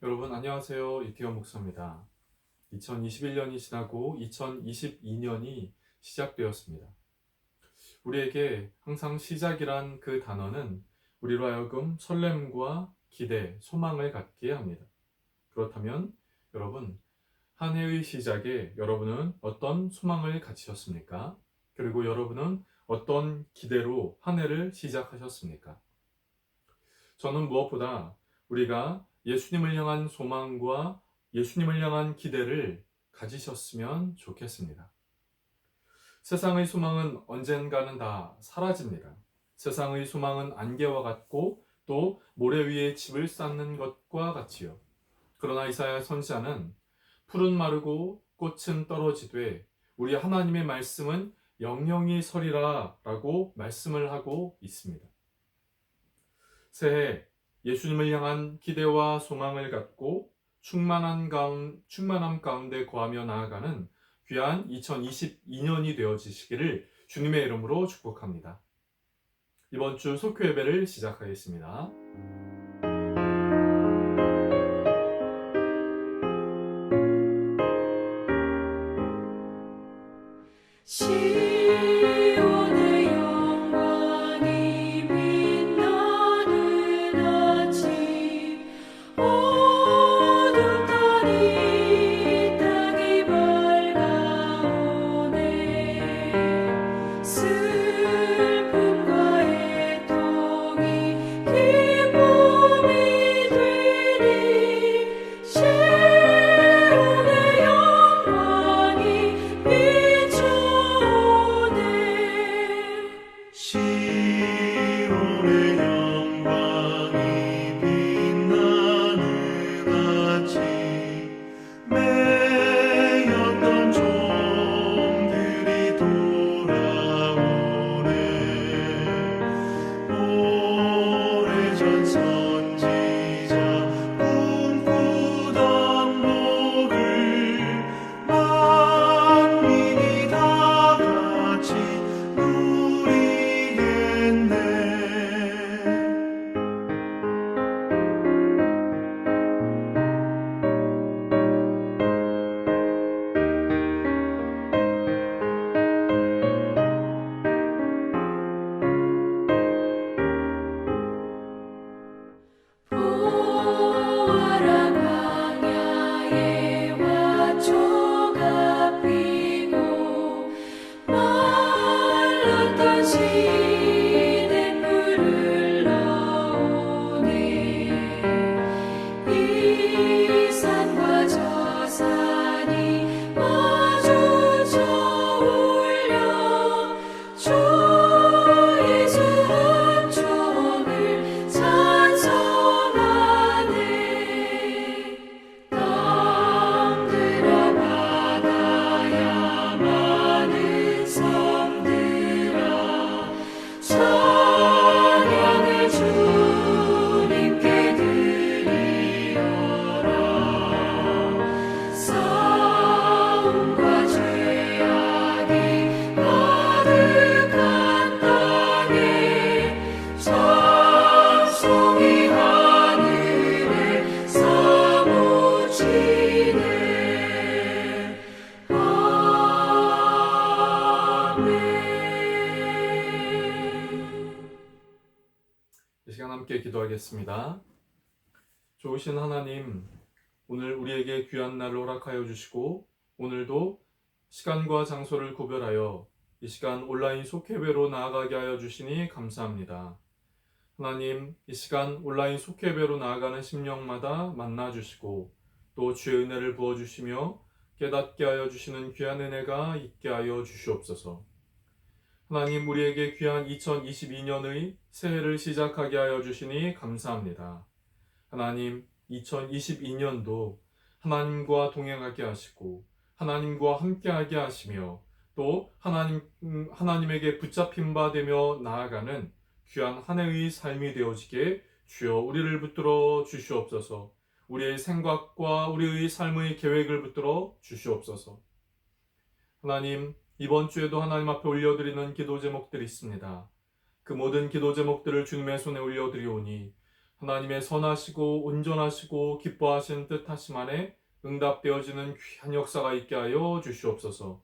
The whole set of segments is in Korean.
여러분 안녕하세요. 이태원 목사입니다. 2021년이 지나고 2022년이 시작되었습니다. 우리에게 항상 시작이란 그 단어는 우리로 하여금 설렘과 기대, 소망을 갖게 합니다. 그렇다면 여러분, 한 해의 시작에 여러분은 어떤 소망을 가지셨습니까? 그리고 여러분은 어떤 기대로 한 해를 시작하셨습니까? 저는 무엇보다 우리가 예수님을 향한 소망과 예수님을 향한 기대를 가지셨으면 좋겠습니다. 세상의 소망은 언젠가는 다 사라집니다. 세상의 소망은 안개와 같고 또 모래 위에 집을 쌓는 것과 같지요. 그러나 이사야 선지자는 풀은 마르고 꽃은 떨어지되 우리 하나님의 말씀은 영영이 서리라 라고 말씀을 하고 있습니다. 새해 예수님을 향한 기대와 소망을 갖고 충만함 가운데 거하며 나아가는 귀한 2022년이 되어지시기를 주님의 이름으로 축복합니다. 이번 주 속교 예배를 시작하겠습니다. 시온의 영광이 빛나는 아침 어둠 떨이 땅이 밝아오네 슬픔과 애통이 기쁨이 되니 시온의 영광이 비추네 시온의 영광이 빛나는 아침 매였던 종들이 돌아오네 오래전 선지자 꿈꾸던 복을 만민이 다 같이 누리겠네 보아라 광야에 화초가 피고 말랐던 시냇물을 넣으네 이 산과 저 산이 마주쳐 울려 주 예수 은총을 찬송하네 땅들아 바다야 많은 섬들아 찬양을 주님께 드리어라 싸움과 죄악이 가득한 땅에 찬송이 하늘에 사무치네 아멘. 이 시간 함께 기도하겠습니다. 좋으신 하나님, 오늘 우리에게 귀한 날을 허락하여 주시고 오늘도 시간과 장소를 구별하여 이 시간 온라인 속회배로 나아가게 하여 주시니 감사합니다. 하나님, 이 시간 온라인 속회배로 나아가는 심령마다 만나 주시고 또 주의 은혜를 부어 주시며 깨닫게 하여 주시는 귀한 은혜가 있게 하여 주시옵소서. 하나님, 우리에게 귀한 2022년의 새해를 시작하게 하여 주시니 감사합니다. 하나님, 2022년도 하나님과 동행하게 하시고 하나님과 함께하게 하시며 또 하나님에게 붙잡힌 바 되며 나아가는 귀한 한 해의 삶이 되어지게 주여 우리를 붙들어 주시옵소서. 우리의 생각과 우리의 삶의 계획을 붙들어 주시옵소서. 하나님, 이번 주에도 하나님 앞에 올려드리는 기도 제목들이 있습니다. 그 모든 기도 제목들을 주님의 손에 올려드리오니 하나님의 선하시고 온전하시고 기뻐하신 뜻하심 안에 응답되어지는 귀한 역사가 있게 하여 주시옵소서.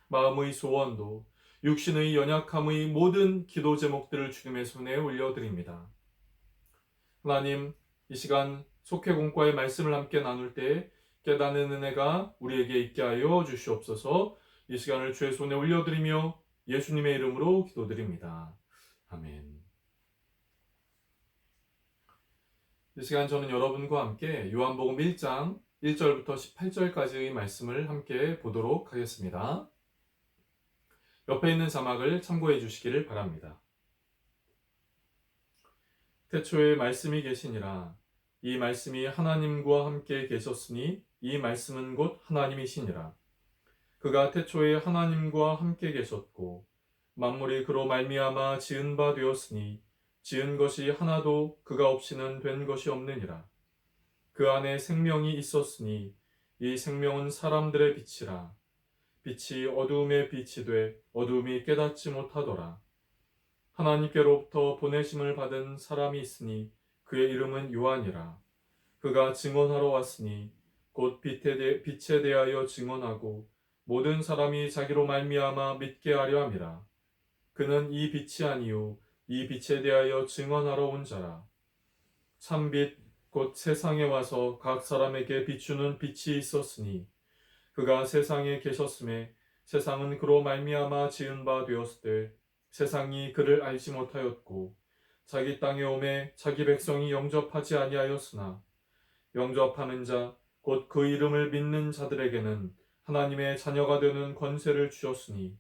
마음의 소원도 육신의 연약함의 모든 기도 제목들을 주님의 손에 올려드립니다. 하나님, 이 시간 속회공과의 말씀을 함께 나눌 때 깨닫는 은혜가 우리에게 있게 하여 주시옵소서. 이 시간을 주의 손에 올려드리며 예수님의 이름으로 기도드립니다. 아멘. 이 시간 저는 여러분과 함께 요한복음 1장 1절부터 18절까지의 말씀을 함께 보도록 하겠습니다. 옆에 있는 자막을 참고해 주시기를 바랍니다. 태초에 말씀이 계시니라. 이 말씀이 하나님과 함께 계셨으니 이 말씀은 곧 하나님이시니라. 그가 태초에 하나님과 함께 계셨고 만물이 그로 말미암아 지은 바 되었으니 지은 것이 하나도 그가 없이는 된 것이 없느니라. 그 안에 생명이 있었으니 이 생명은 사람들의 빛이라. 빛이 어두움의 빛이 돼 어두움이 깨닫지 못하더라. 하나님께로부터 보내심을 받은 사람이 있으니 그의 이름은 요한이라. 그가 증언하러 왔으니 곧 빛에 대하여 증언하고 모든 사람이 자기로 말미암아 믿게 하려 함이라. 그는 이 빛이 아니요 이 빛에 대하여 증언하러 온 자라. 참빛 곧 세상에 와서 각 사람에게 비추는 빛이 있었으니 그가 세상에 계셨음에 세상은 그로 말미암아 지은 바 되었을 때 세상이 그를 알지 못하였고 자기 땅에 오매 자기 백성이 영접하지 아니하였으나 영접하는 자 곧 그 이름을 믿는 자들에게는 하나님의 자녀가 되는 권세를 주셨으니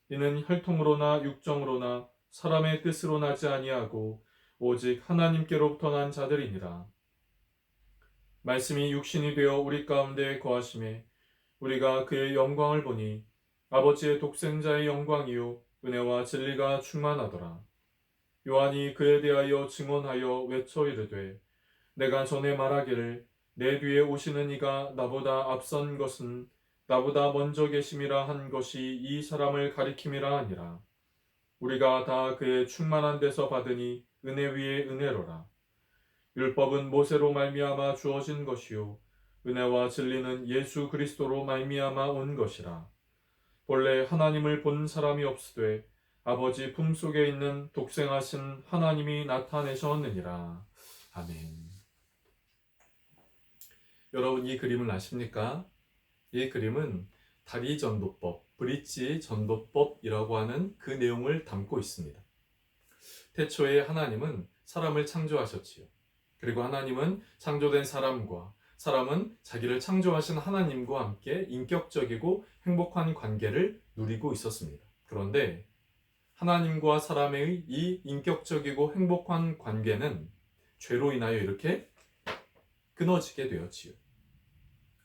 이는 혈통으로나 육정으로나 사람의 뜻으로 나지 아니하고 오직 하나님께로부터 난 자들이니라. 말씀이 육신이 되어 우리 가운데 거하심에 우리가 그의 영광을 보니 아버지의 독생자의 영광이요 은혜와 진리가 충만하더라. 요한이 그에 대하여 증언하여 외쳐 이르되 내가 전에 말하기를 내 뒤에 오시는 이가 나보다 앞선 것은 나보다 먼저 계심이라 한 것이 이 사람을 가리킴이라 하니라. 우리가 다 그의 충만한 데서 받으니 은혜 위에 은혜로라. 율법은 모세로 말미암아 주어진 것이요 은혜와 진리는 예수 그리스도로 말미암아 온 것이라. 본래 하나님을 본 사람이 없으되 아버지 품속에 있는 독생하신 하나님이 나타내셨느니라. 아멘. 여러분 이 그림을 아십니까? 이 그림은 다리 전도법, 브릿지 전도법이라고 하는 그 내용을 담고 있습니다. 태초에 하나님은 사람을 창조하셨지요. 그리고 하나님은 창조된 사람은 자기를 창조하신 하나님과 함께 인격적이고 행복한 관계를 누리고 있었습니다. 그런데 하나님과 사람의 이 인격적이고 행복한 관계는 죄로 인하여 이렇게 끊어지게 되었지요.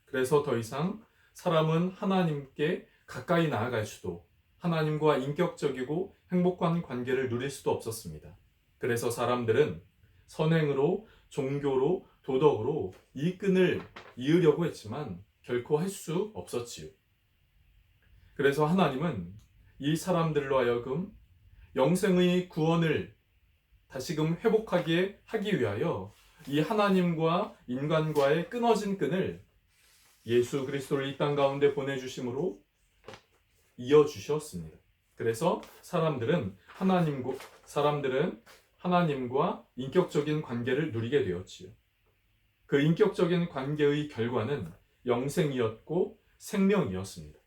그래서 더 이상 사람은 하나님께 가까이 나아갈 수도 하나님과 인격적이고 행복한 관계를 누릴 수도 없었습니다. 그래서 사람들은 선행으로, 종교로, 도덕으로 이 끈을 이으려고 했지만 결코 할 수 없었지요. 그래서 하나님은 이 사람들로 하여금 영생의 구원을 다시금 회복하게 하기 위하여 이 하나님과 인간과의 끊어진 끈을 예수 그리스도를 이 땅 가운데 보내주심으로 이어주셨습니다. 그래서 사람들은 하나님과 인격적인 관계를 누리게 되었지요. 그 인격적인 관계의 결과는 영생이었고 생명이었습니다.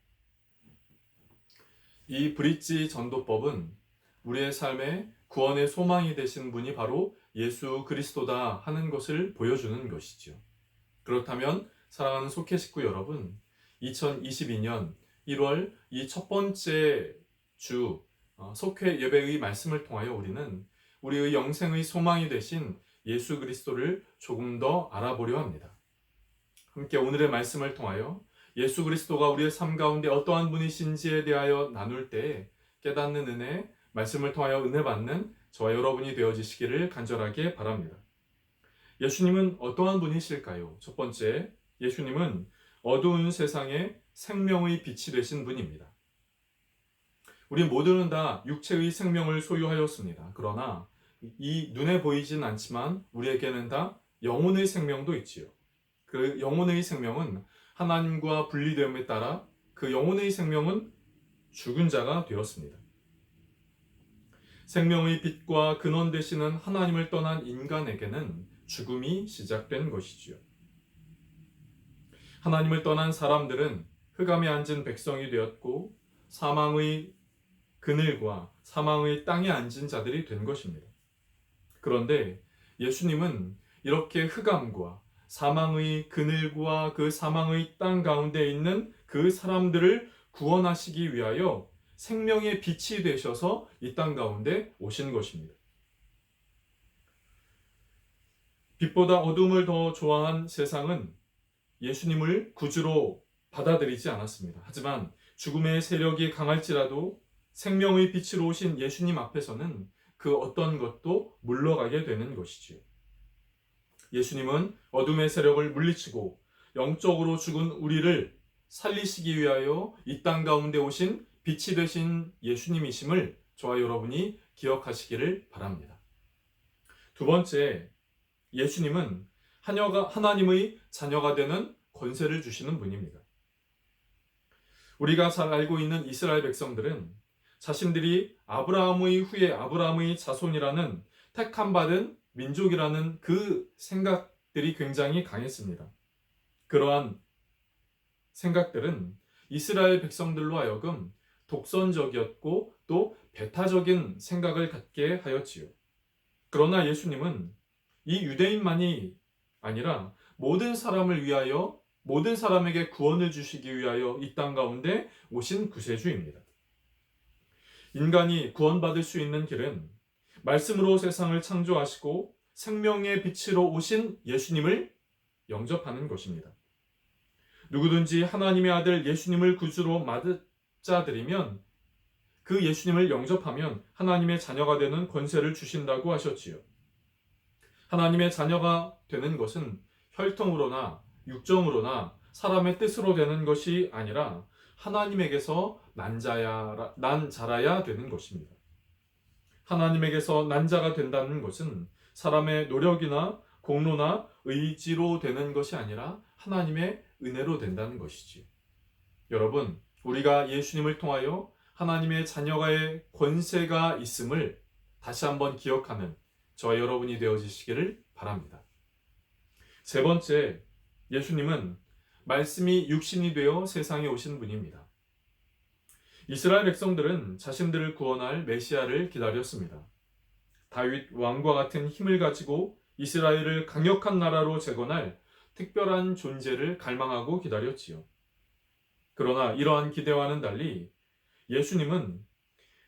이 브릿지 전도법은 우리의 삶에 구원의 소망이 되신 분이 바로 예수 그리스도다 하는 것을 보여주는 것이죠. 그렇다면 사랑하는 속회 식구 여러분, 2022년 1월 이 첫 번째 주 속회 예배의 말씀을 통하여 우리는 우리의 영생의 소망이 되신 예수 그리스도를 조금 더 알아보려 합니다. 함께 오늘의 말씀을 통하여 예수 그리스도가 우리의 삶 가운데 어떠한 분이신지에 대하여 나눌 때 깨닫는 은혜, 말씀을 통하여 은혜 받는 저와 여러분이 되어지시기를 간절하게 바랍니다. 예수님은 어떠한 분이실까요? 첫 번째, 예수님은 어두운 세상에 생명의 빛이 되신 분입니다. 우리 모두는 다 육체의 생명을 소유하였습니다. 그러나 이 눈에 보이진 않지만 우리에게는 다 영혼의 생명도 있지요. 그 영혼의 생명은 하나님과 분리됨에 따라 그 영혼의 생명은 죽은 자가 되었습니다. 생명의 빛과 근원 되시는 하나님을 떠난 인간에게는 죽음이 시작된 것이지요. 하나님을 떠난 사람들은 흑암에 앉은 백성이 되었고 사망의 그늘과 사망의 땅에 앉은 자들이 된 것입니다. 그런데 예수님은 이렇게 흑암과 사망의 그늘과 그 사망의 땅 가운데 있는 그 사람들을 구원하시기 위하여 생명의 빛이 되셔서 이 땅 가운데 오신 것입니다. 빛보다 어둠을 더 좋아한 세상은 예수님을 구주로 받아들이지 않았습니다. 하지만 죽음의 세력이 강할지라도 생명의 빛으로 오신 예수님 앞에서는 그 어떤 것도 물러가게 되는 것이지요. 예수님은 어둠의 세력을 물리치고 영적으로 죽은 우리를 살리시기 위하여 이 땅 가운데 오신 빛이 되신 예수님이심을 저와 여러분이 기억하시기를 바랍니다. 두 번째, 예수님은 하나님의 자녀가 되는 권세를 주시는 분입니다. 우리가 잘 알고 있는 이스라엘 백성들은 자신들이 아브라함의 후에 아브라함의 자손이라는 택함받은 민족이라는 그 생각들이 굉장히 강했습니다. 그러한 생각들은 이스라엘 백성들로 하여금 독선적이었고 또 배타적인 생각을 갖게 하였지요. 그러나 예수님은 이 유대인만이 아니라 모든 사람을 위하여 모든 사람에게 구원을 주시기 위하여 이 땅 가운데 오신 구세주입니다. 인간이 구원받을 수 있는 길은 말씀으로 세상을 창조하시고 생명의 빛으로 오신 예수님을 영접하는 것입니다. 누구든지 하나님의 아들 예수님을 구주로 맞아들이면 그 예수님을 영접하면 하나님의 자녀가 되는 권세를 주신다고 하셨지요. 하나님의 자녀가 되는 것은 혈통으로나 육정으로나 사람의 뜻으로 되는 것이 아니라 하나님에게서 난 자라야 되는 것입니다. 하나님에게서 난 자가 된다는 것은 사람의 노력이나 공로나 의지로 되는 것이 아니라 하나님의 은혜로 된다는 것이지요. 여러분, 우리가 예수님을 통하여 하나님의 자녀가의 권세가 있음을 다시 한번 기억하는 저와 여러분이 되어지시기를 바랍니다. 세 번째, 예수님은 말씀이 육신이 되어 세상에 오신 분입니다. 이스라엘 백성들은 자신들을 구원할 메시아를 기다렸습니다. 다윗 왕과 같은 힘을 가지고 이스라엘을 강력한 나라로 재건할 특별한 존재를 갈망하고 기다렸지요. 그러나 이러한 기대와는 달리 예수님은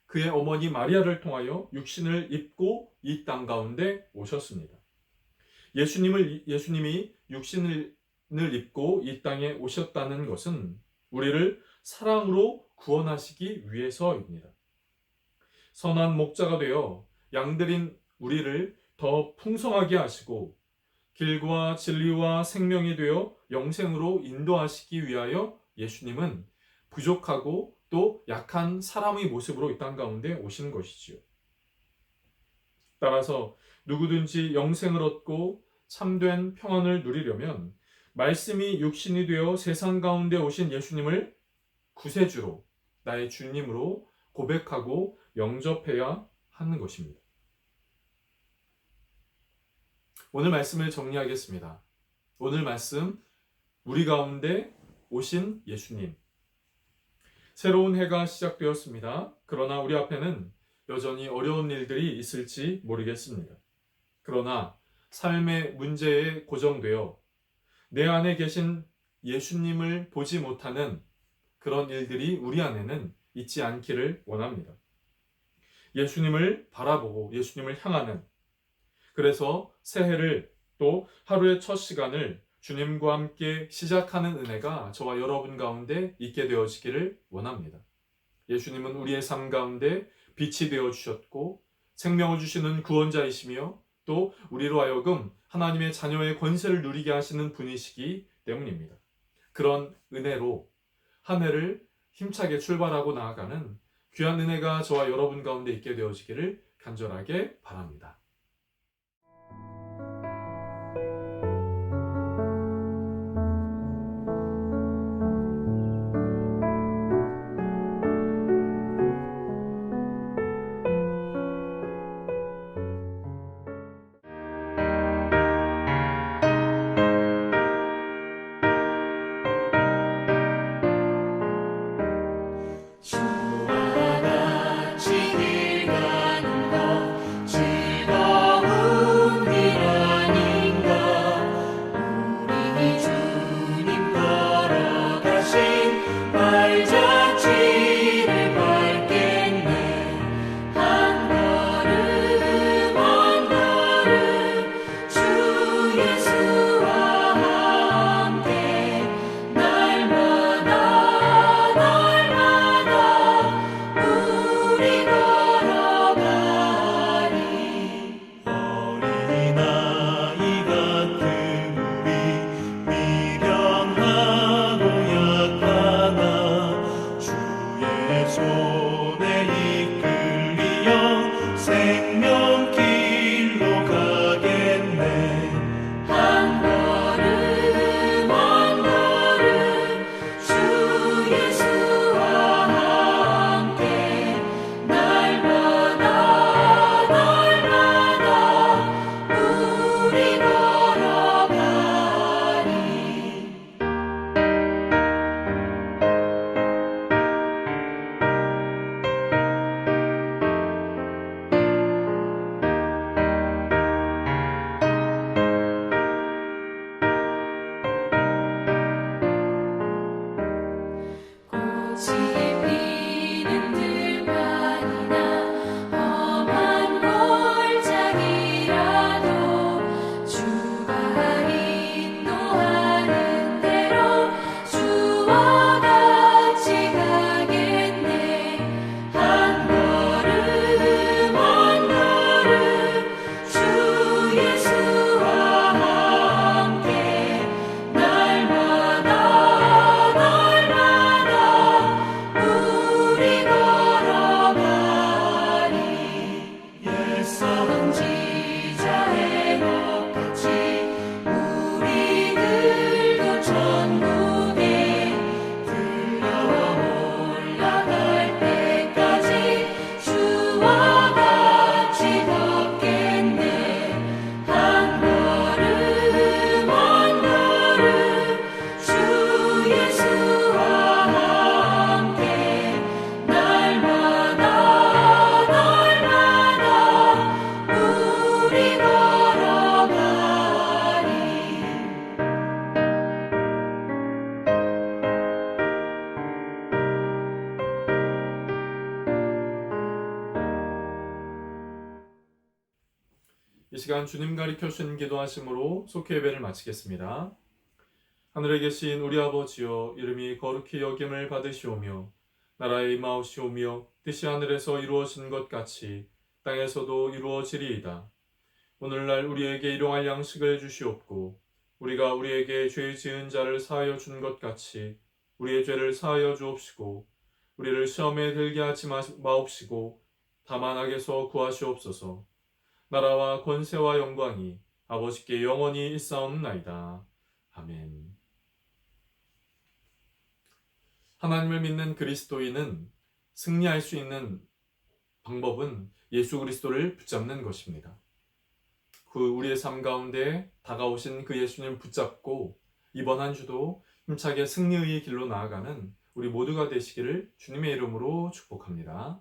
그의 어머니 마리아를 통하여 육신을 입고 이 땅 가운데 오셨습니다. 예수님이 육신을 입고 이 땅에 오셨다는 것은 우리를 사랑으로 구원하시기 위해서입니다. 선한 목자가 되어 양들인 우리를 더 풍성하게 하시고 길과 진리와 생명이 되어 영생으로 인도하시기 위하여 예수님은 부족하고 또 약한 사람의 모습으로 이 땅 가운데 오신 것이지요. 따라서 누구든지 영생을 얻고 참된 평안을 누리려면 말씀이 육신이 되어 세상 가운데 오신 예수님을 구세주로 나의 주님으로 고백하고 영접해야 하는 것입니다. 오늘 말씀을 정리하겠습니다. 오늘 말씀, 우리 가운데 오신 예수님. 새로운 해가 시작되었습니다. 그러나 우리 앞에는 여전히 어려운 일들이 있을지 모르겠습니다. 그러나 삶의 문제에 고정되어 내 안에 계신 예수님을 보지 못하는 그런 일들이 우리 안에는 있지 않기를 원합니다. 예수님을 바라보고 예수님을 향하는, 그래서 새해를 또 하루의 첫 시간을 주님과 함께 시작하는 은혜가 저와 여러분 가운데 있게 되어지기를 원합니다. 예수님은 우리의 삶 가운데 빛이 되어 주셨고 생명을 주시는 구원자이시며 또 우리로 하여금 하나님의 자녀의 권세를 누리게 하시는 분이시기 때문입니다. 그런 은혜로 한 해를 힘차게 출발하고 나아가는 귀한 은혜가 저와 여러분 가운데 있게 되어지기를 간절하게 바랍니다. 이 시간 주님 가르쳐 주신 기도하심으로 속회 예배를 마치겠습니다. 하늘에 계신 우리 아버지여, 이름이 거룩히 여김을 받으시오며 나라의 임하옵시오며 뜻이 하늘에서 이루어진 것 같이 땅에서도 이루어지리이다. 오늘날 우리에게 일용할 양식을 주시옵고 우리가 우리에게 죄 지은 자를 사하여 준 것 같이 우리의 죄를 사하여 주옵시고 우리를 시험에 들게 하지 마옵시고 다만 악에서 구하시옵소서. 나라와 권세와 영광이 아버지께 영원히 있사옵나이다. 아멘. 하나님을 믿는 그리스도인은 승리할 수 있는 방법은 예수 그리스도를 붙잡는 것입니다. 그 우리의 삶 가운데 다가오신 그 예수님 붙잡고 이번 한 주도 힘차게 승리의 길로 나아가는 우리 모두가 되시기를 주님의 이름으로 축복합니다.